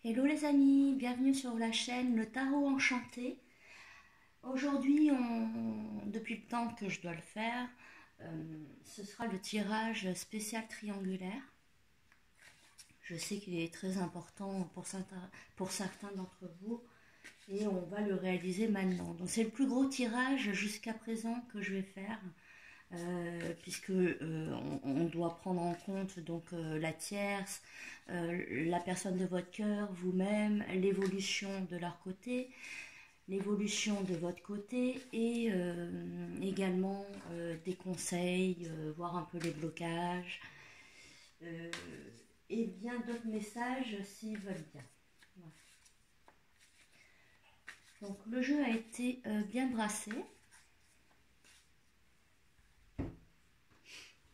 Hello les amis, bienvenue sur la chaîne Le Tarot Enchanté. Aujourd'hui, depuis le temps que je dois le faire, ce sera le tirage spécial triangulaire. Je sais qu'il est très important pour certains d'entre vous et on va le réaliser maintenant. Donc c'est le plus gros tirage jusqu'à présent que je vais faire. Puisque on doit prendre en compte donc la tierce, la personne de votre cœur, vous-même, l'évolution de leur côté, l'évolution de votre côté et également des conseils, voir un peu les blocages et bien d'autres messages s'ils veulent bien. Voilà. Donc le jeu a été bien brassé.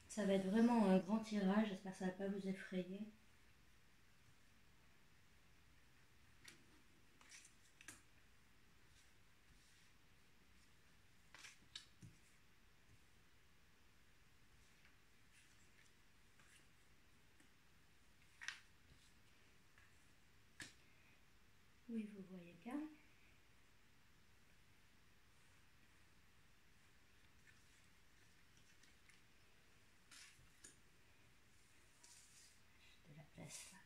Ça va être vraiment un grand tirage, j'espère que ça ne va pas vous effrayer. Oui, vous voyez bien. De la place là.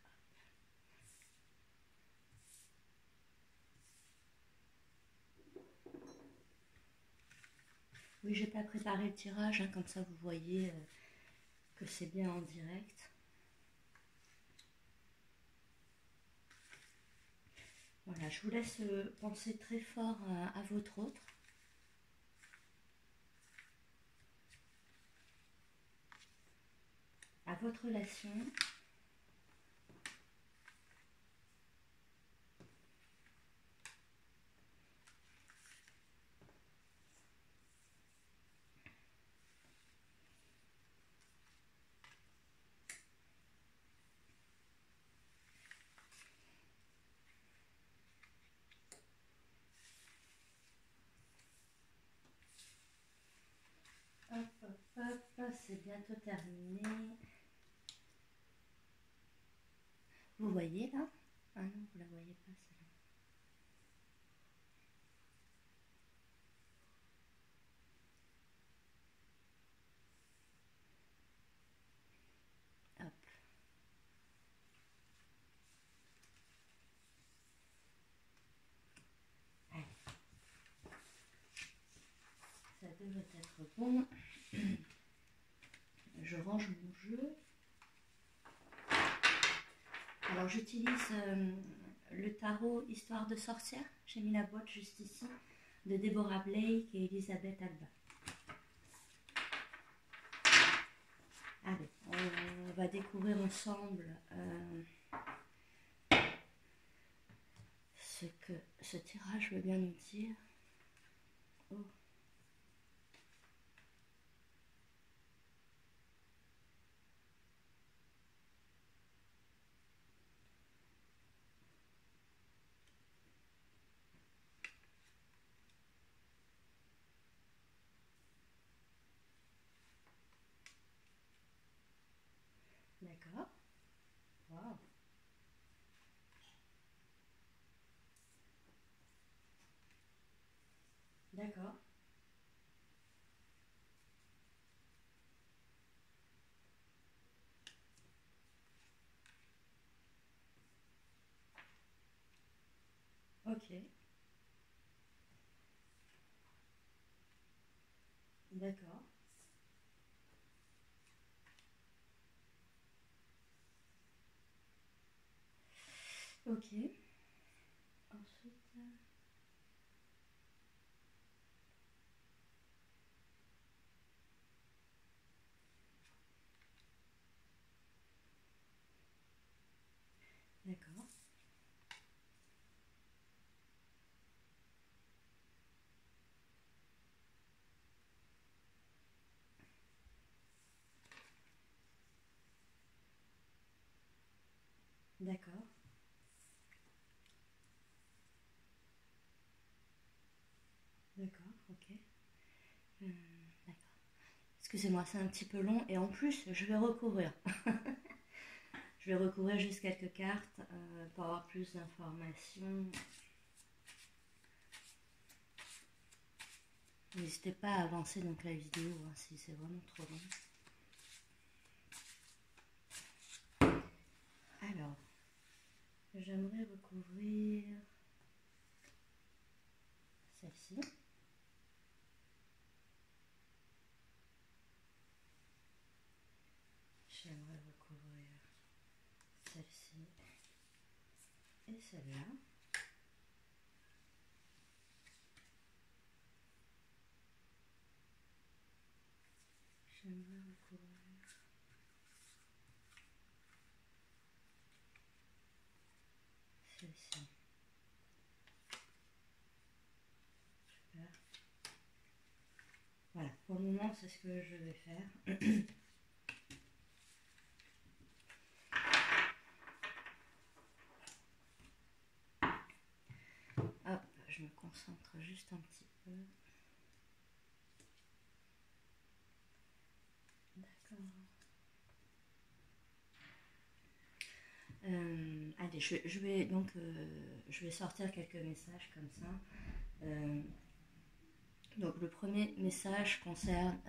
Oui, je n'ai pas préparé le tirage, hein, comme ça vous voyez que c'est bien en direct. Voilà, je vous laisse penser très fort à votre autre. À votre relation. Hop, hop, hop, c'est bientôt terminé. Vous voyez là? Ah non, vous la voyez pas celle-là. Hop. Allez. Ça devrait être bon. Je range mon jeu. Alors j'utilise le tarot Histoire de sorcière. J'ai mis la boîte juste ici de Deborah Blake et Elisabeth Alba. Allez, on va découvrir ensemble ce que ce tirage veut bien nous dire. Oh. D'accord. Wow. D'accord. Ok. D'accord. Ok. Ensuite. D'accord. D'accord. D'accord. Ok. D'accord. Excusez-moi, c'est un petit peu long et en plus, je vais recourir. Je vais recouvrir juste quelques cartes pour avoir plus d'informations. N'hésitez pas à avancer donc la vidéo hein, si c'est vraiment trop long. Alors, j'aimerais recouvrir celle-ci. J'aimerais recouvrir celle-ci et celle-là. J'aimerais recouvrir celle-ci. Super. Voilà, pour le moment, c'est ce que je vais faire. Hop, je me concentre juste un petit peu. D'accord. Allez, je vais sortir quelques messages comme ça. Donc le premier message concerne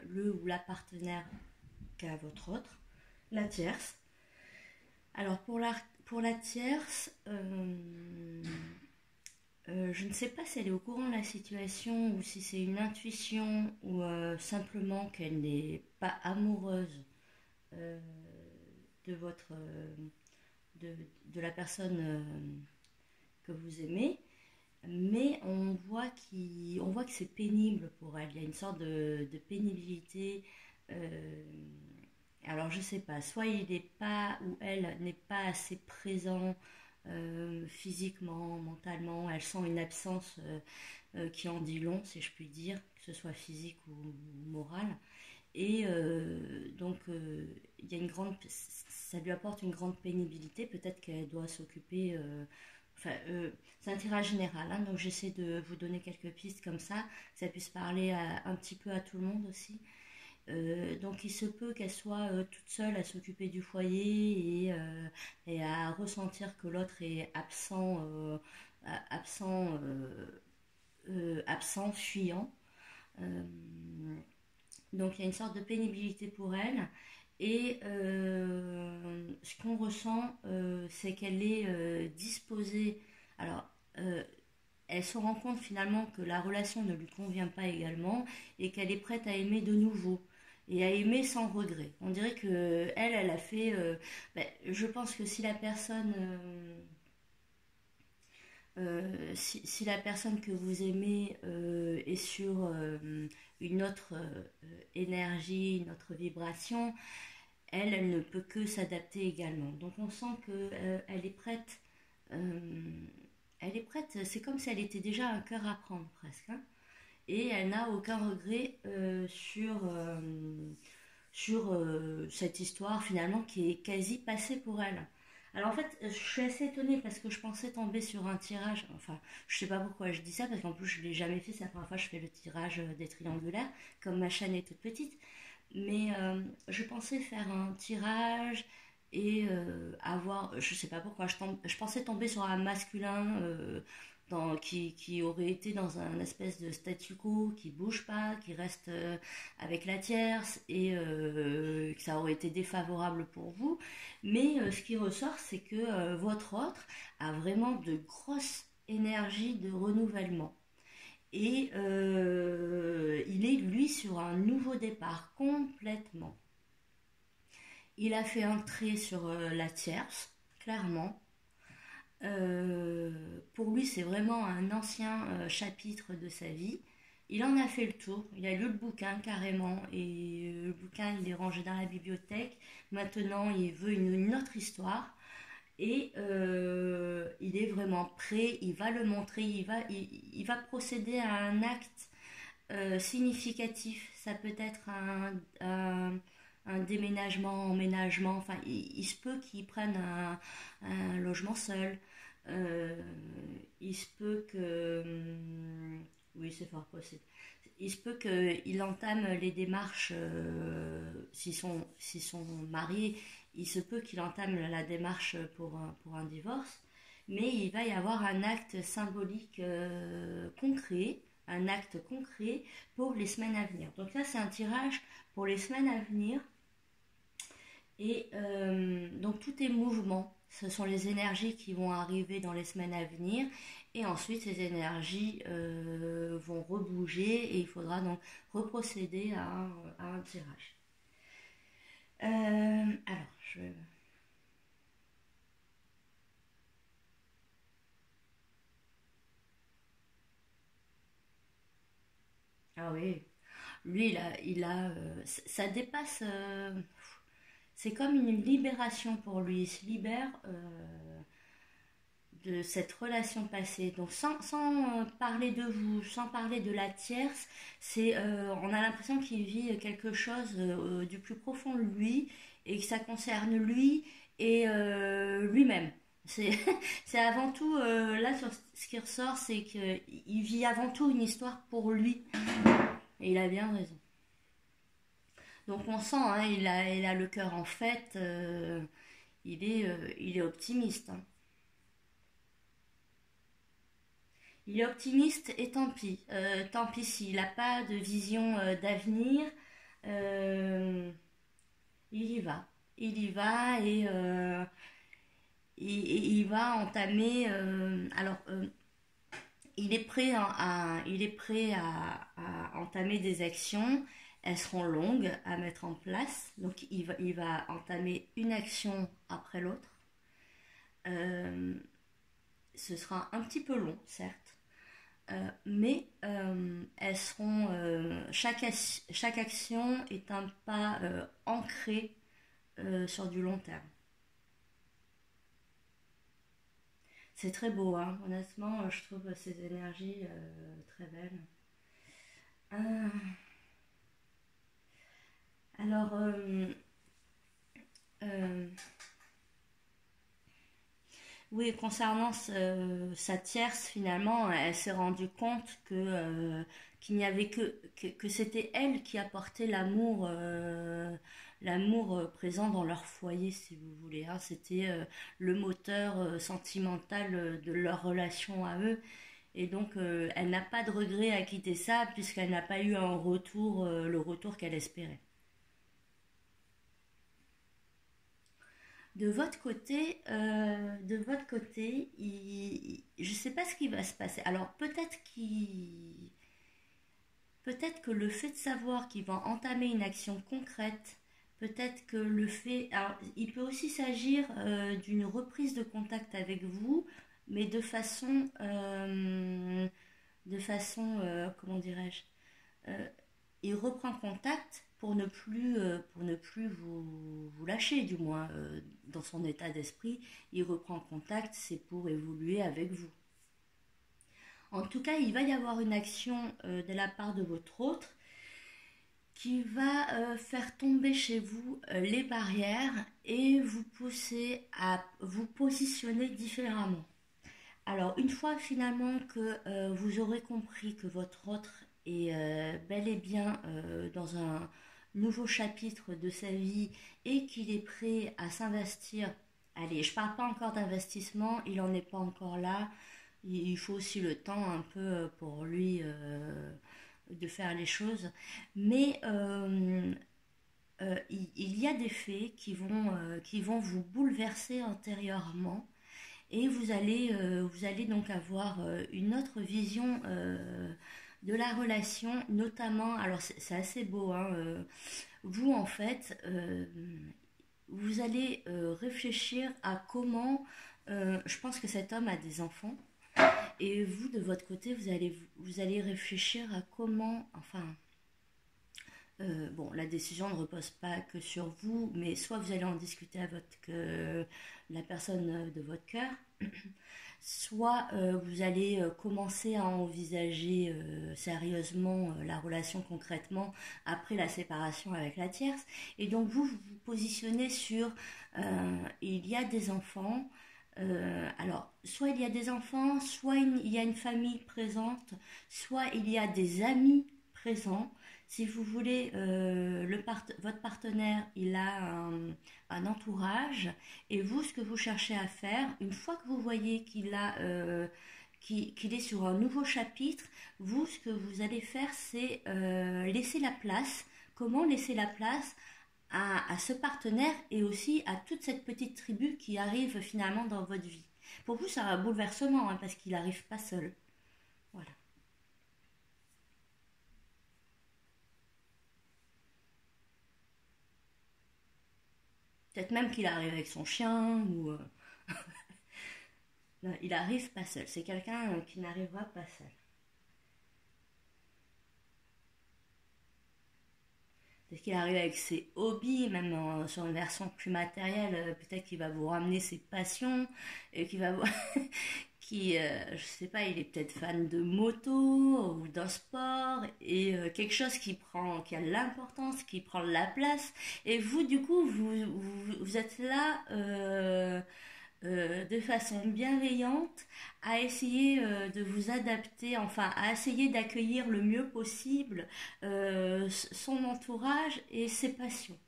le ou la partenaire qu'a votre autre, la tierce. Alors pour la tierce, je ne sais pas si elle est au courant de la situation ou si c'est une intuition ou simplement qu'elle n'est pas amoureuse de votre de la personne que vous aimez, mais on voit que c'est pénible pour elle. Il y a une sorte de pénibilité. Alors je sais pas, soit il n'est pas ou elle n'est pas assez présent physiquement, mentalement, elle sent une absence qui en dit long, si je puis dire, que ce soit physique ou morale. Et il y a ça lui apporte une grande pénibilité. Peut-être qu'elle doit s'occuper. C'est un tirage général, hein, donc j'essaie de vous donner quelques pistes comme ça, que ça puisse parler un petit peu à tout le monde aussi. Donc il se peut qu'elle soit toute seule à s'occuper du foyer et à ressentir que l'autre est absent, fuyant. Euh, donc il y a une sorte de pénibilité pour elle. Et ce qu'on ressent, c'est qu'elle est disposée. Alors, elle se rend compte finalement que la relation ne lui convient pas également et qu'elle est prête à aimer de nouveau et à aimer sans regret. On dirait que elle a fait. Je pense que si la personne si la personne que vous aimez est sur une autre énergie, une autre vibration, elle ne peut que s'adapter également. Donc on sent qu'elle est prête. Elle est prête, c'est comme si elle était déjà un cœur à prendre presque. Hein. Et elle n'a aucun regret sur cette histoire finalement qui est quasi passée pour elle. Alors en fait, je suis assez étonnée parce que je pensais tomber sur un tirage. Enfin, je sais pas pourquoi je dis ça parce qu'en plus je l'ai jamais fait. C'est la première fois que je fais le tirage des triangulaires, comme ma chaîne est toute petite. Mais je pensais faire un tirage et avoir, je sais pas pourquoi, je pensais tomber sur un masculin qui aurait été dans un espèce de statu quo, qui bouge pas, qui reste avec la tierce et que ça aurait été défavorable pour vous. Mais ce qui ressort, c'est que votre autre a vraiment de grosses énergies de renouvellement. Et il est, lui, sur un nouveau départ, complètement. Il a fait un trait sur la tierce, clairement. Pour lui, c'est vraiment un ancien chapitre de sa vie. Il en a fait le tour. Il a lu le bouquin carrément. Et le bouquin, il est rangé dans la bibliothèque. Maintenant, il veut une autre histoire. Et il est vraiment prêt, il va le montrer, il va procéder à un acte significatif. Ça peut être un déménagement, emménagement, enfin il se peut qu'il prenne un logement seul. Euh, il se peut que... oui, c'est fort possible. Il se peut qu'il entame les démarches, s'ils sont mariés, il se peut qu'il entame la démarche pour un divorce, mais il va y avoir un acte symbolique concret, un acte concret pour les semaines à venir. Donc là, c'est un tirage pour les semaines à venir. Et donc tout est mouvement. Ce sont les énergies qui vont arriver dans les semaines à venir. Et ensuite, ces énergies vont rebouger et il faudra donc reprocéder à un tirage. Alors, je... Ah oui, lui, ça dépasse, c'est comme une libération pour lui. Il se libère de cette relation passée. Donc sans parler de vous, sans parler de la tierce, on a l'impression qu'il vit quelque chose du plus profond de lui et que ça concerne lui et lui-même. C'est c'est avant tout, là, sur ce qui ressort, c'est qu'il vit avant tout une histoire pour lui. Et il a bien raison. Donc on sent, hein, il a le cœur en fête, il est optimiste. Hein. Il est optimiste et tant pis s'il n'a pas de vision d'avenir, euh, il y va. Il y va et il va entamer. Il est prêt à entamer des actions. Elles seront longues à mettre en place. Donc il va entamer une action après l'autre. Euh, Ce sera un petit peu long, certes. Mais elles seront chaque action est un pas ancré sur du long terme. C'est très beau, hein. Honnêtement, je trouve ces énergies très belles. Euh, alors, euh, oui, concernant sa tierce, finalement, elle s'est rendue compte qu'il n'y avait que c'était elle qui apportait l'amour présent dans leur foyer, si vous voulez. Hein. C'était le moteur sentimental de leur relation à eux. Et donc, elle n'a pas de regret à quitter ça, puisqu'elle n'a pas eu un retour, le retour qu'elle espérait. De votre côté, je ne sais pas ce qui va se passer. Alors peut-être que le fait de savoir qu'il va entamer une action concrète, peut-être que le fait, alors il peut aussi s'agir d'une reprise de contact avec vous, mais comment dirais-je, euh, il reprend contact pour ne plus vous lâcher, du moins dans son état d'esprit. Il reprend contact, c'est pour évoluer avec vous. En tout cas, il va y avoir une action de la part de votre autre qui va faire tomber chez vous les barrières et vous pousser à vous positionner différemment. Alors, une fois finalement que vous aurez compris que votre autre est bel et bien dans un nouveau chapitre de sa vie et qu'il est prêt à s'investir, allez, je ne parle pas encore d'investissement, il n'en est pas encore là, il faut aussi le temps un peu pour lui de faire les choses, mais il y a des faits qui vont vous bouleverser intérieurement et vous allez donc avoir une autre vision de la relation, notamment, alors c'est assez beau, hein, vous en fait, vous allez réfléchir à comment, je pense que cet homme a des enfants, et vous de votre côté, vous allez réfléchir à comment, enfin, bon, la décision ne repose pas que sur vous, mais soit vous allez en discuter avec la personne de votre cœur, soit vous allez commencer à envisager sérieusement la relation concrètement après la séparation avec la tierce. Et donc vous vous positionnez sur il y a des enfants. Alors, soit il y a des enfants, soit il y a une famille présente, soit il y a des amis présents. Si vous voulez, votre partenaire, il a un entourage, et vous, ce que vous cherchez à faire, une fois que vous voyez qu'il est sur un nouveau chapitre, vous, ce que vous allez faire, c'est laisser la place. Comment laisser la place à ce partenaire et aussi à toute cette petite tribu qui arrive finalement dans votre vie. Pour vous, c'est un bouleversement, hein, parce qu'il n'arrive pas seul. Voilà. Peut-être même qu'il arrive avec son chien ou non, il arrive pas seul. C'est quelqu'un qui n'arrivera pas seul. Peut-être qu'il arrive avec ses hobbies, même sur une version plus matérielle. Peut-être qu'il va vous ramener ses passions et qu'il va vous, je sais pas, il est peut-être fan de moto ou d'un sport et quelque chose qui a l'importance, qui prend la place. Et vous, du coup, vous êtes là de façon bienveillante à essayer de vous adapter, enfin à essayer d'accueillir le mieux possible son entourage et ses passions.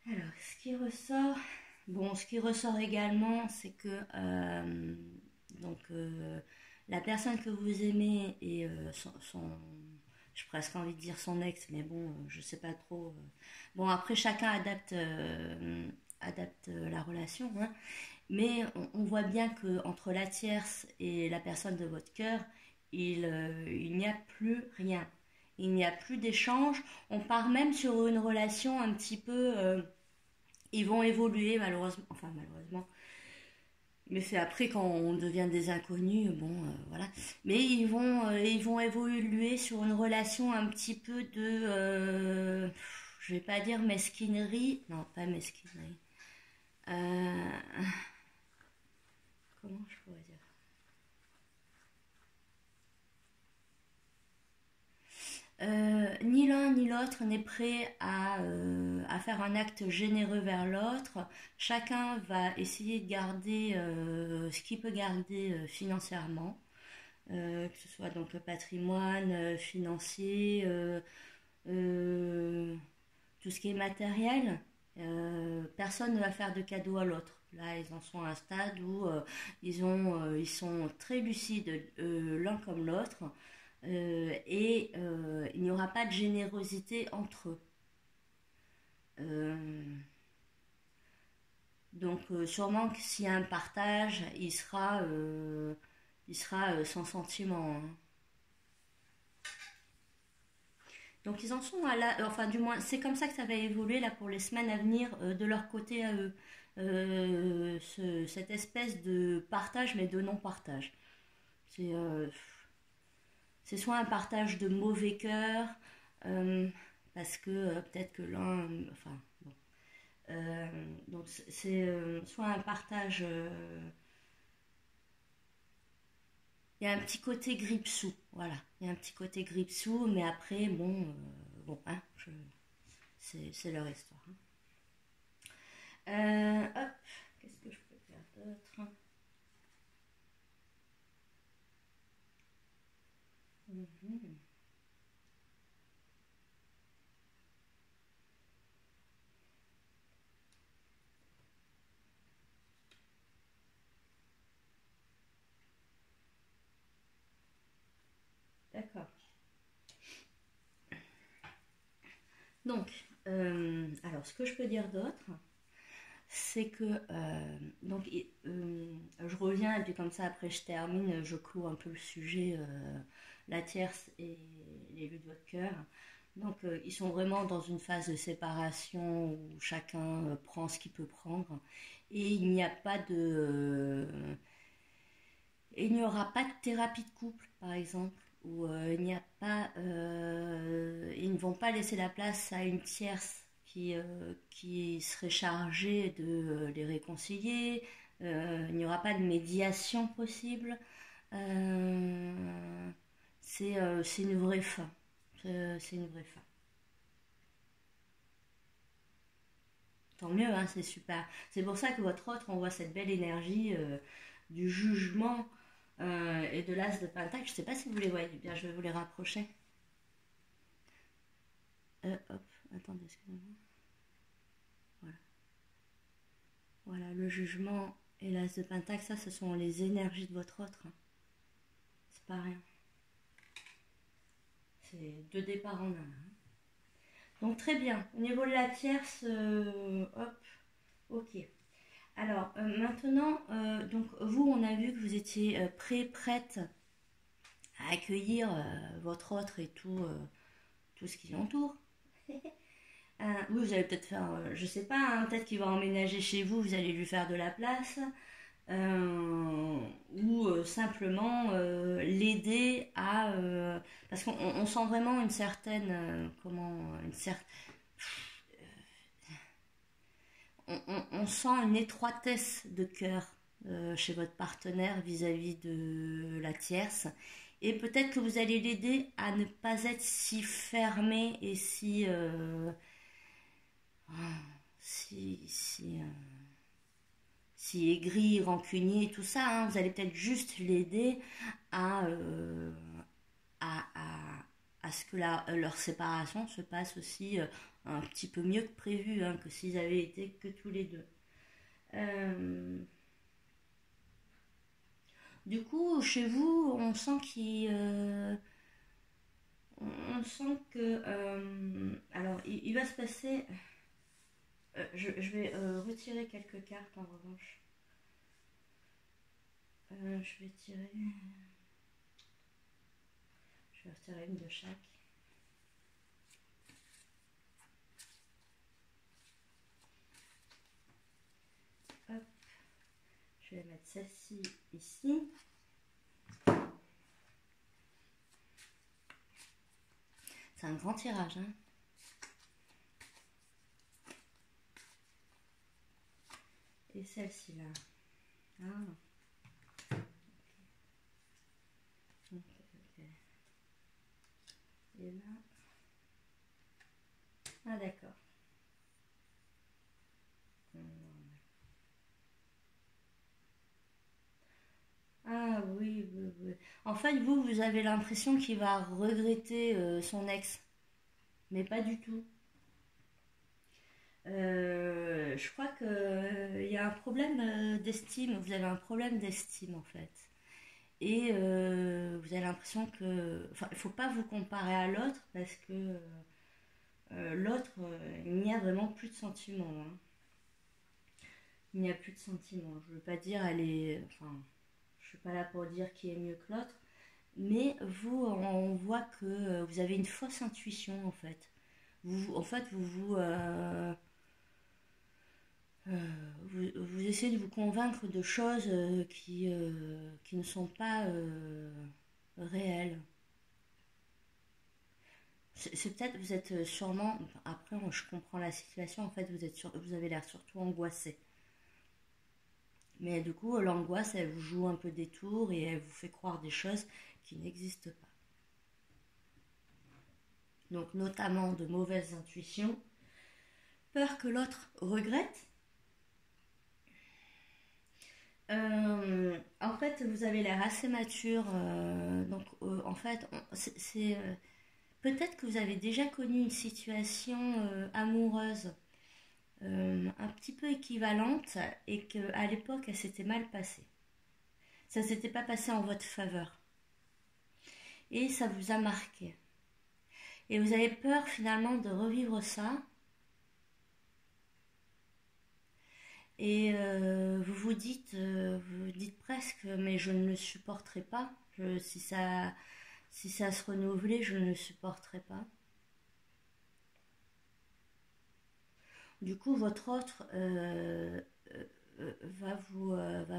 Alors, ce qui ressort également, c'est que donc la personne que vous aimez et j'ai presque envie de dire son ex, mais bon, je sais pas trop. Bon, après chacun adapte la relation, hein, mais on voit bien que entre la tierce et la personne de votre cœur, il n'y a plus rien. Il n'y a plus d'échange. On part même sur une relation un petit peu ils vont évoluer malheureusement, enfin malheureusement, mais c'est après quand on devient des inconnus, bon voilà. Mais ils vont évoluer sur une relation un petit peu de, je vais pas dire mesquinerie, non pas mesquinerie. Euh, Comment je pourrais dire? Ni l'un ni l'autre n'est prêt à faire un acte généreux vers l'autre. Chacun va essayer de garder ce qu'il peut garder financièrement, que ce soit donc le patrimoine financier, euh, tout ce qui est matériel. Personne ne va faire de cadeau à l'autre. Là, ils en sont à un stade où ils sont très lucides l'un comme l'autre et il n'y aura pas de générosité entre eux. Euh, donc sûrement que s'il y a un partage, il sera sans sentiment, hein. Donc ils en sont à la, enfin du moins c'est comme ça que ça va évoluer là pour les semaines à venir de leur côté à eux. Cette espèce de partage mais de non-partage. C'est c'est soit un partage de mauvais cœur, euh, parce que peut-être que l'un, enfin bon. Donc c'est soit un partage, il y a un petit côté grippe-sous, voilà, il y a un petit côté grippe-sous, mais après bon, bon, hein, c'est leur histoire, hein. Hop, qu'est-ce que je peux faire d'autre? Mhm. D'accord. Donc, alors ce que je peux dire d'autre, c'est que je reviens et puis comme ça après je termine, je clôt un peu le sujet, la tierce et l'élu de votre cœur. Donc ils sont vraiment dans une phase de séparation où chacun prend ce qu'il peut prendre et il n'y a pas il n'y aura pas de thérapie de couple par exemple où il n'y a pas ils ne vont pas laisser la place à une tierce qui serait chargée de les réconcilier. Il n'y aura pas de médiation possible. Euh, c'est une vraie fin. C'est une vraie fin. Tant mieux, hein, c'est super. C'est pour ça que votre autre envoie cette belle énergie du jugement et de l'as de pentacle. Je ne sais pas si vous les voyez bien, je vais vous les rapprocher. Hop, attendez, excusez-moi. Voilà. Voilà, le jugement et l'as de pentacle, ça, ce sont les énergies de votre autre. Hein. C'est pas rien. C'est deux départs en un. Hein. Donc très bien. Au niveau de la tierce, hop, ok. Alors maintenant, donc vous, on a vu que vous étiez prête à accueillir votre autre et tout ce qui l'entoure. Oui, vous allez peut-être faire, je sais pas, hein, peut-être qu'il va emménager chez vous, vous allez lui faire de la place. Ou simplement l'aider à parce qu'on sent vraiment une certaine on sent une étroitesse de cœur chez votre partenaire vis-à-vis de la tierce et peut-être que vous allez l'aider à ne pas être si fermé et si aigri, rancunier, tout ça, hein, vous allez peut-être juste l'aider à, euh, à, à, à ce que leur séparation se passe aussi un petit peu mieux que prévu, hein, que s'ils avaient été que tous les deux. Du coup, chez vous, on sent on sent que alors il va se passer je vais retirer quelques cartes en revanche. Je vais tirer. Je vais retirer une de chaque. Hop. Je vais mettre celle-ci ici. C'est un grand tirage, hein. Et celle-ci là. Ah. Okay. Et là. Ah d'accord. Ah oui, oui, oui. En fait, vous avez l'impression qu'il va regretter son ex. Mais pas du tout. Je crois qu'il y a un problème d'estime. Vous avez un problème d'estime en fait. Et vous avez l'impression que... Enfin, il ne faut pas vous comparer à l'autre parce que l'autre, il n'y a vraiment plus de sentiments. Hein. Il n'y a plus de sentiments. Je ne veux pas dire elle est... Enfin, je ne suis pas là pour dire qui est mieux que l'autre. Mais vous, on voit que vous avez une fausse intuition en fait. En fait, vous essayez de vous convaincre de choses qui ne sont pas réelles. C'est peut-être, vous êtes sûrement, après je comprends la situation, en fait vous avez l'air surtout angoissé. Mais du coup, l'angoisse, elle vous joue un peu des tours et elle vous fait croire des choses qui n'existent pas. Donc notamment de mauvaises intuitions, peur que l'autre regrette. En fait, vous avez l'air assez mature. Donc, en fait, c'est peut-être que vous avez déjà connu une situation amoureuse un petit peu équivalente et qu'à l'époque, elle s'était mal passée. Ça ne s'était pas passé en votre faveur. Et ça vous a marqué. Et vous avez peur finalement de revivre ça. Et vous dites presque, mais je ne le supporterai pas. Si ça se renouvelait, je ne le supporterai pas. Du coup, votre autre va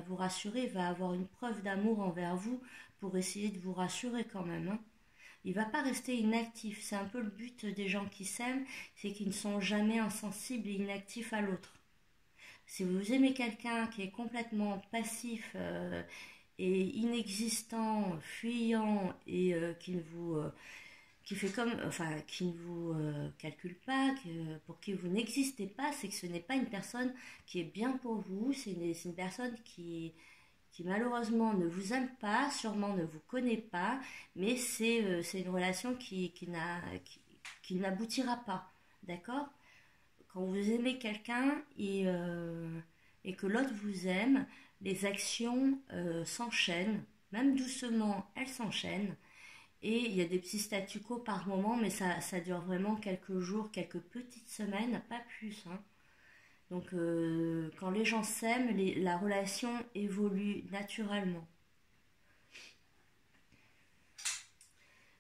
vous rassurer, va avoir une preuve d'amour envers vous pour essayer de vous rassurer quand même. Hein. Il ne va pas rester inactif. C'est un peu le but des gens qui s'aiment, c'est qu'ils ne sont jamais insensibles et inactifs à l'autre. Si vous aimez quelqu'un qui est complètement passif et inexistant, fuyant et qui qui fait comme, enfin, qui ne vous calcule pas, pour qui vous n'existez pas, c'est que ce n'est pas une personne qui est bien pour vous, c'est une personne qui malheureusement ne vous aime pas, sûrement ne vous connaît pas, mais c'est une relation qui n'aboutira pas, d'accord? Quand vous aimez quelqu'un et que l'autre vous aime, les actions s'enchaînent, même doucement, elles s'enchaînent. Et il y a des petits statu quo par moment, mais ça dure vraiment quelques jours, quelques petites semaines, pas plus, hein. Donc quand les gens s'aiment, la relation évolue naturellement.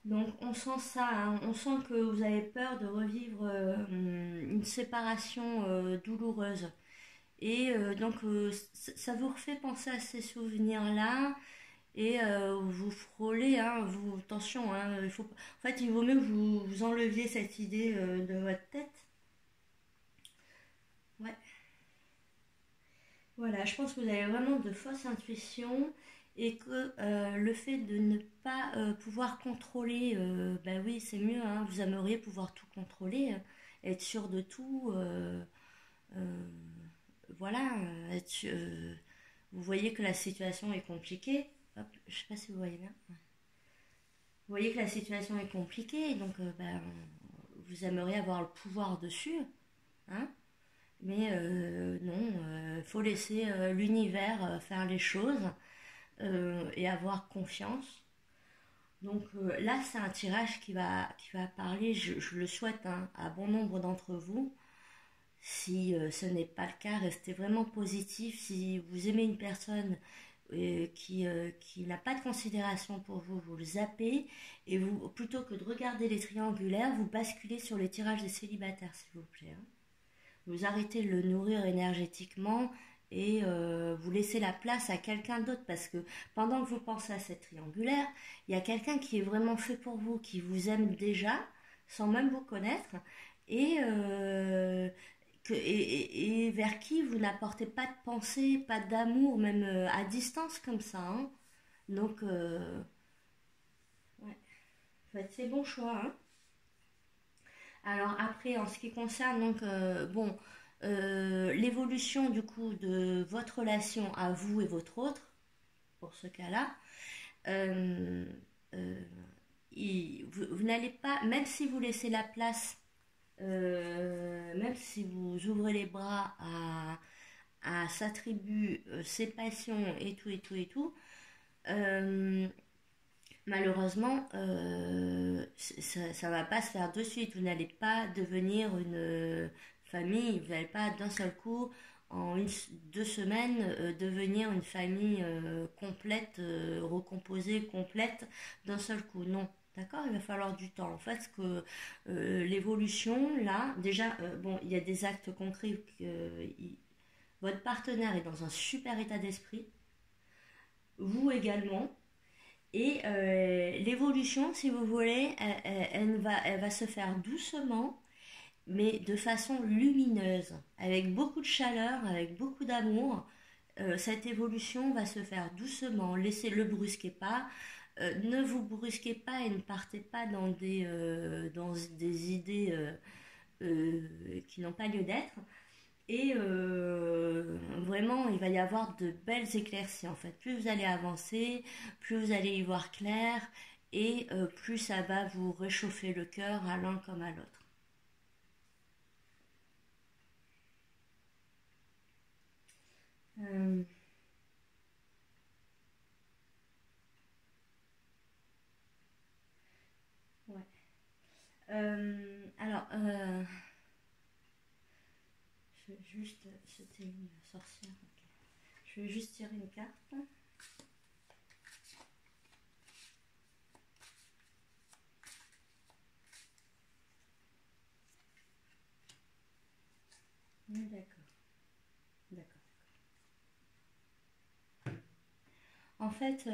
Donc on sent ça, hein. On sent que vous avez peur de revivre une séparation douloureuse. Et donc ça vous refait penser à ces souvenirs-là et vous frôlez, hein, attention, hein, en fait il vaut mieux que vous enleviez cette idée de votre tête. Ouais. Voilà, je pense que vous avez vraiment de fausses intuitions et que le fait de ne pas pouvoir contrôler, ben oui, c'est mieux, hein, vous aimeriez pouvoir tout contrôler, être sûr de tout, euh, voilà, vous voyez que la situation est compliquée. Hop, je sais pas si vous voyez bien. Ouais. Vous voyez que la situation est compliquée, donc ben, vous aimeriez avoir le pouvoir dessus, hein, mais non, il faut laisser l'univers faire les choses et avoir confiance. Donc là, c'est un tirage qui va parler, je le souhaite, hein, à bon nombre d'entre vous. Si ce n'est pas le cas, restez vraiment positif. Si vous aimez une personne qui n'a pas de considération pour vous, vous le zappez et vous, plutôt que de regarder les triangulaires, vous basculez sur le tirage des célibataires, s'il vous plaît, hein. Vous arrêtez de le nourrir énergétiquement et vous laissez la place à quelqu'un d'autre parce que pendant que vous pensez à cette triangulaire, il y a quelqu'un qui est vraiment fait pour vous, qui vous aime déjà sans même vous connaître et, et vers qui vous n'apportez pas de pensée, pas d'amour, même à distance comme ça, hein. Donc, ouais, faites ces bons choix, hein. Alors après, en ce qui concerne donc bon l'évolution du coup de votre relation à vous et votre autre, pour ce cas-là, euh, euh, vous n'allez pas, même si vous laissez la place, même si vous ouvrez les bras à sa tribu, ses passions et tout et tout et tout, euh, malheureusement, ça va pas se faire de suite. Vous n'allez pas devenir une famille. Vous n'allez pas d'un seul coup, en 2 semaines, devenir une famille complète, recomposée, complète d'un seul coup. Non. D'accord? Il va falloir du temps. En fait, que l'évolution, là, déjà, bon, il y a des actes concrets que votre partenaire est dans un super état d'esprit. Vous également. Et l'évolution, si vous voulez, elle va se faire doucement, mais de façon lumineuse, avec beaucoup de chaleur, avec beaucoup d'amour. Cette évolution va se faire doucement. Laissez le brusquez pas. Ne vous brusquez pas et ne partez pas dans des idées qui n'ont pas lieu d'être. Et vraiment, il va y avoir de belles éclaircies en fait. Plus vous allez avancer, plus vous allez y voir clair et plus ça va vous réchauffer le cœur à l'un comme à l'autre. Euh, ouais. Alors, je vais juste. C'était une sorcière. Ok. Je vais juste tirer une carte. D'accord. D'accord. En fait,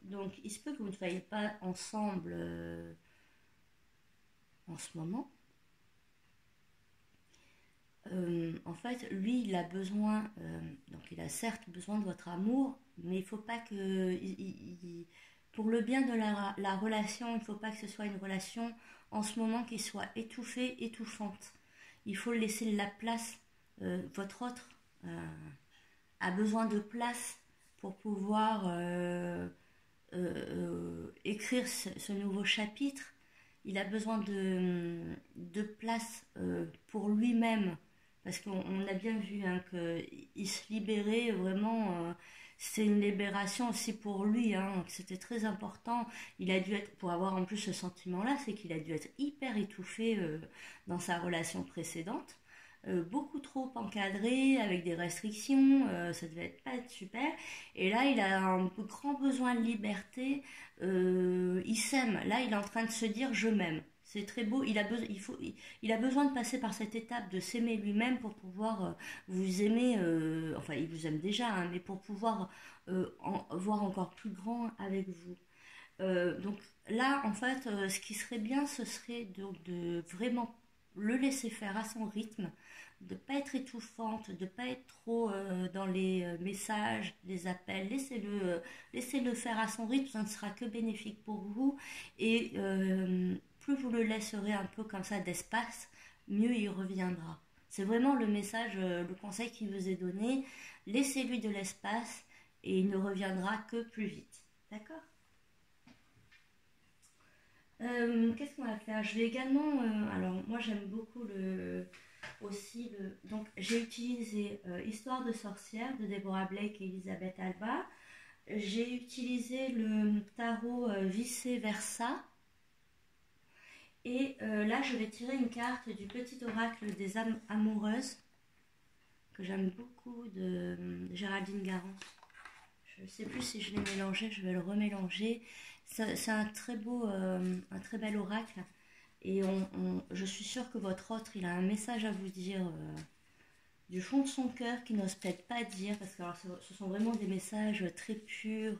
donc il se peut que vous ne soyez pas ensemble en ce moment. En fait, lui, il a besoin, donc il a certes besoin de votre amour, mais il faut pas que, Pour le bien de la relation, il ne faut pas que ce soit une relation en ce moment qui soit étouffée, étouffante. Il faut laisser la place. Votre autre a besoin de place pour pouvoir écrire ce nouveau chapitre. Il a besoin de place pour lui-même, parce qu'on a bien vu hein, qu'il se libérait vraiment. C'est une libération aussi pour lui, hein, c'était très important. Il a dû être, pour avoir en plus ce sentiment-là, c'est qu'il a dû être hyper étouffé dans sa relation précédente. Beaucoup trop encadré, avec des restrictions, ça devait pas être super. Et là, il a un grand besoin de liberté, il s'aime. Là, il est en train de se dire je m'aime. C'est très beau. Il a besoin de passer par cette étape de s'aimer lui-même pour pouvoir vous aimer. Enfin, il vous aime déjà, hein, mais pour pouvoir voir encore plus grand avec vous. Donc là, en fait, ce qui serait bien, ce serait de vraiment le laisser faire à son rythme, de ne pas être étouffante, de ne pas être trop dans les messages, les appels. Laissez-le faire à son rythme, ça ne sera que bénéfique pour vous. Et plus vous le laisserez un peu comme ça d'espace, mieux il reviendra. C'est vraiment le message, le conseil qui vous est donné. Laissez-lui de l'espace et il ne reviendra que plus vite. D'accord ? Qu'est-ce qu'on va faire? Je vais également, alors moi j'aime beaucoup donc j'ai utilisé Histoire de sorcière de Deborah Blake et Elisabeth Alba. J'ai utilisé le tarot vice versa. Et là je vais tirer une carte du petit oracle des âmes amoureuses que j'aime beaucoup de Géraldine Garance. Je ne sais plus si je l'ai mélangé, je vais le remélanger. C'est un très beau, un très bel oracle. Et je suis sûre que votre autre, il a un message à vous dire du fond de son cœur qu'il n'ose peut-être pas dire. Parce que alors, ce sont vraiment des messages très purs,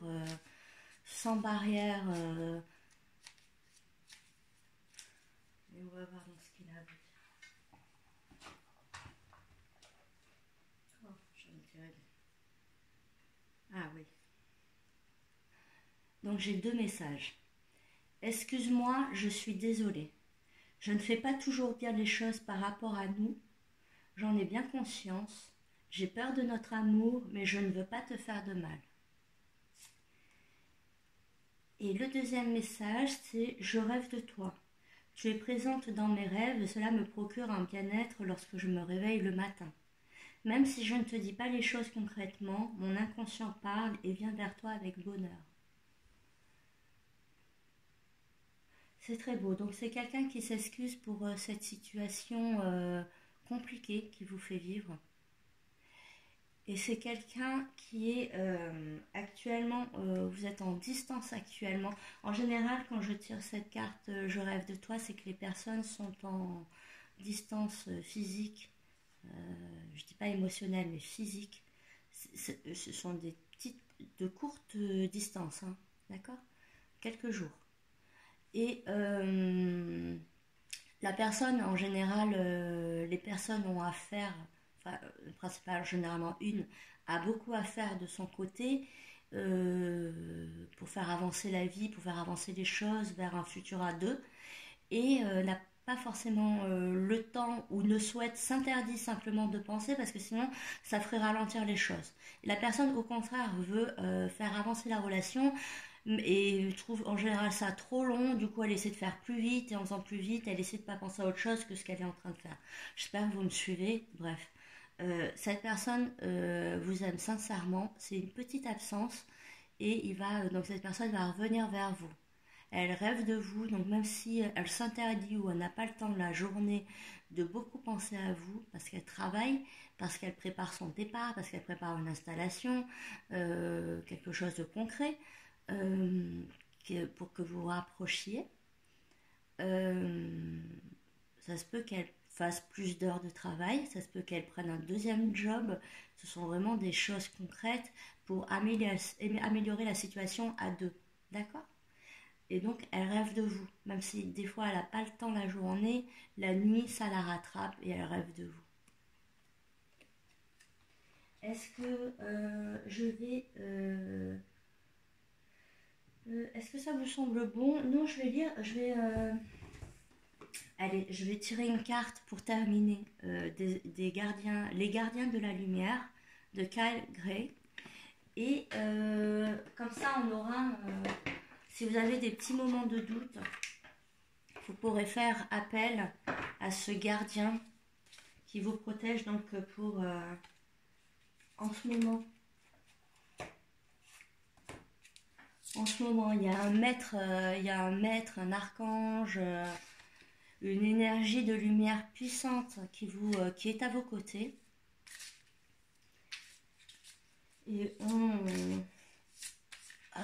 sans barrière. Et on va voir donc ce qu'il a à vous dire. Oh, je vais me tirer. Ah oui. Donc j'ai deux messages. Excuse-moi, je suis désolée. Je ne fais pas toujours bien les choses par rapport à nous. J'en ai bien conscience. J'ai peur de notre amour, mais je ne veux pas te faire de mal. Et le deuxième message, c'est « Je rêve de toi. Tu es présente dans mes rêves et cela me procure un bien-être lorsque je me réveille le matin. Même si je ne te dis pas les choses concrètement, mon inconscient parle et vient vers toi avec bonheur. » C'est très beau. Donc c'est quelqu'un qui s'excuse pour cette situation compliquée qui vous fait vivre. Et c'est quelqu'un qui est actuellement, vous êtes en distance actuellement. En général, quand je tire cette carte « Je rêve de toi », c'est que les personnes sont en distance physique, je ne dis pas émotionnelle, mais physique. Ce sont des de courtes distances, hein, d'accord? Quelques jours. Et la personne, en général, les personnes ont affaire, enfin, le principal, généralement une, a beaucoup à faire de son côté pour faire avancer la vie, pour faire avancer les choses vers un futur à deux, et n'a pas forcément le temps ou ne souhaite, s'interdit simplement de penser parce que sinon ça ferait ralentir les choses. Et la personne, au contraire, veut faire avancer la relation et trouve en général ça trop long, du coup elle essaie de faire plus vite et en faisant plus vite elle essaie de pas penser à autre chose que ce qu'elle est en train de faire. J'espère que vous me suivez. Bref, cette personne vous aime sincèrement, c'est une petite absence et donc cette personne va revenir vers vous. Elle rêve de vous, donc même si elle s'interdit ou elle n'a pas le temps de la journée de beaucoup penser à vous, parce qu'elle travaille, parce qu'elle prépare son départ, parce qu'elle prépare une installation, quelque chose de concret, pour que vous vous rapprochiez. Ça se peut qu'elle fasse plus d'heures de travail, ça se peut qu'elle prenne un deuxième job. Ce sont vraiment des choses concrètes pour améliorer la situation à deux. D'accord ? Et donc, elle rêve de vous. Même si des fois, elle n'a pas le temps la journée, la nuit, ça la rattrape et elle rêve de vous. Est-ce que je vais Est-ce que ça vous semble bon? Non, je vais lire. Allez, je vais tirer une carte pour terminer. Des gardiens, les gardiens de la lumière de Kyle Gray. Et comme ça, on aura. Si vous avez des petits moments de doute, vous pourrez faire appel à ce gardien qui vous protège donc pour en ce moment. En ce moment, il y a un maître, un archange, une énergie de lumière puissante qui est à vos côtés. Et hop.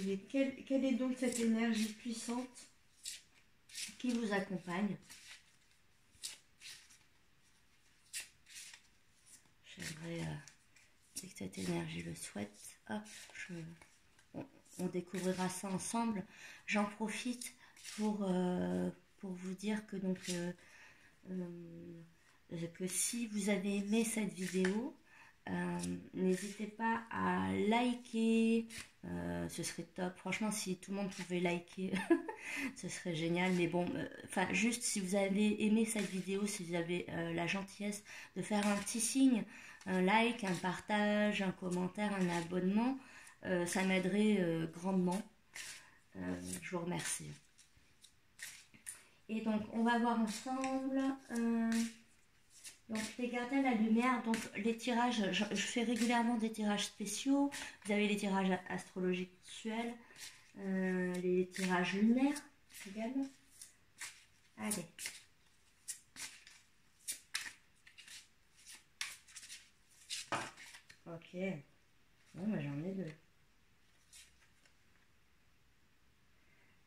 Et quelle est donc cette énergie puissante qui vous accompagne? J'aimerais, dès que cette énergie le souhaite, hop, on découvrira ça ensemble. J'en profite pour vous dire que donc que si vous avez aimé cette vidéo, n'hésitez pas à liker, ce serait top. Franchement, si tout le monde pouvait liker, ce serait génial. Mais bon, enfin, juste si vous avez aimé cette vidéo, si vous avez la gentillesse de faire un petit signe, un like, un partage, un commentaire, un abonnement, ça m'aiderait grandement. Je vous remercie. Et donc, on va voir ensemble. Donc, les gardiens de la lumière, donc les tirages, je fais régulièrement des tirages spéciaux. Vous avez les tirages astrologiques mensuels, les tirages lunaires également. Allez. Ok. Bon, bah, j'en ai deux.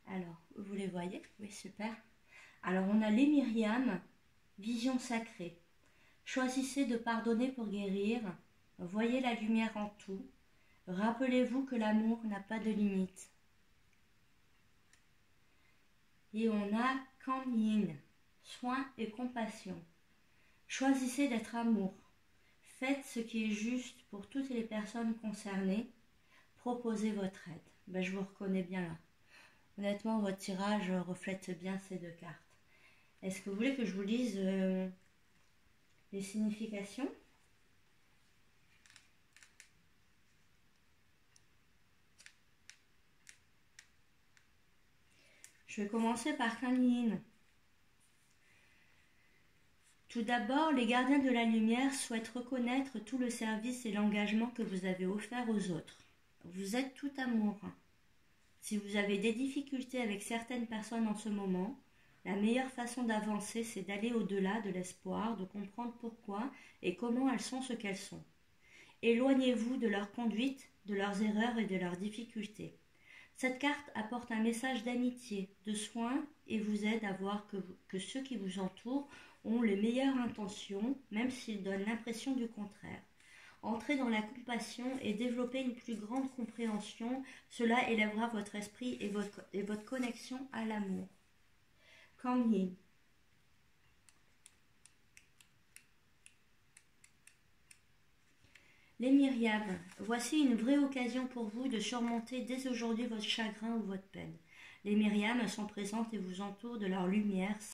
Alors, vous les voyez? Oui, super. Alors, on a les Myriam, vision sacrée. Choisissez de pardonner pour guérir. Voyez la lumière en tout. Rappelez-vous que l'amour n'a pas de limite. Et on a Kuan Yin, soin et compassion. Choisissez d'être amour. Faites ce qui est juste pour toutes les personnes concernées. Proposez votre aide. Ben, je vous reconnais bien là. Honnêtement, votre tirage reflète bien ces deux cartes. Est-ce que vous voulez que je vous lise les significations? Je vais commencer par Kuan Yin. Tout d'abord, les gardiens de la lumière souhaitent reconnaître tout le service et l'engagement que vous avez offert aux autres. Vous êtes tout amour. Si vous avez des difficultés avec certaines personnes en ce moment, la meilleure façon d'avancer, c'est d'aller au-delà de l'espoir, de comprendre pourquoi et comment elles sont ce qu'elles sont. Éloignez-vous de leur conduite, de leurs erreurs et de leurs difficultés. Cette carte apporte un message d'amitié, de soin et vous aide à voir que ceux qui vous entourent ont les meilleures intentions, même s'ils donnent l'impression du contraire. Entrez dans la compassion et développez une plus grande compréhension, cela élèvera votre esprit et votre connexion à l'amour. Kuan Yin. Les Myriam, voici une vraie occasion pour vous de surmonter dès aujourd'hui votre chagrin ou votre peine. Les Myriam sont présentes et vous entourent de leur lumière,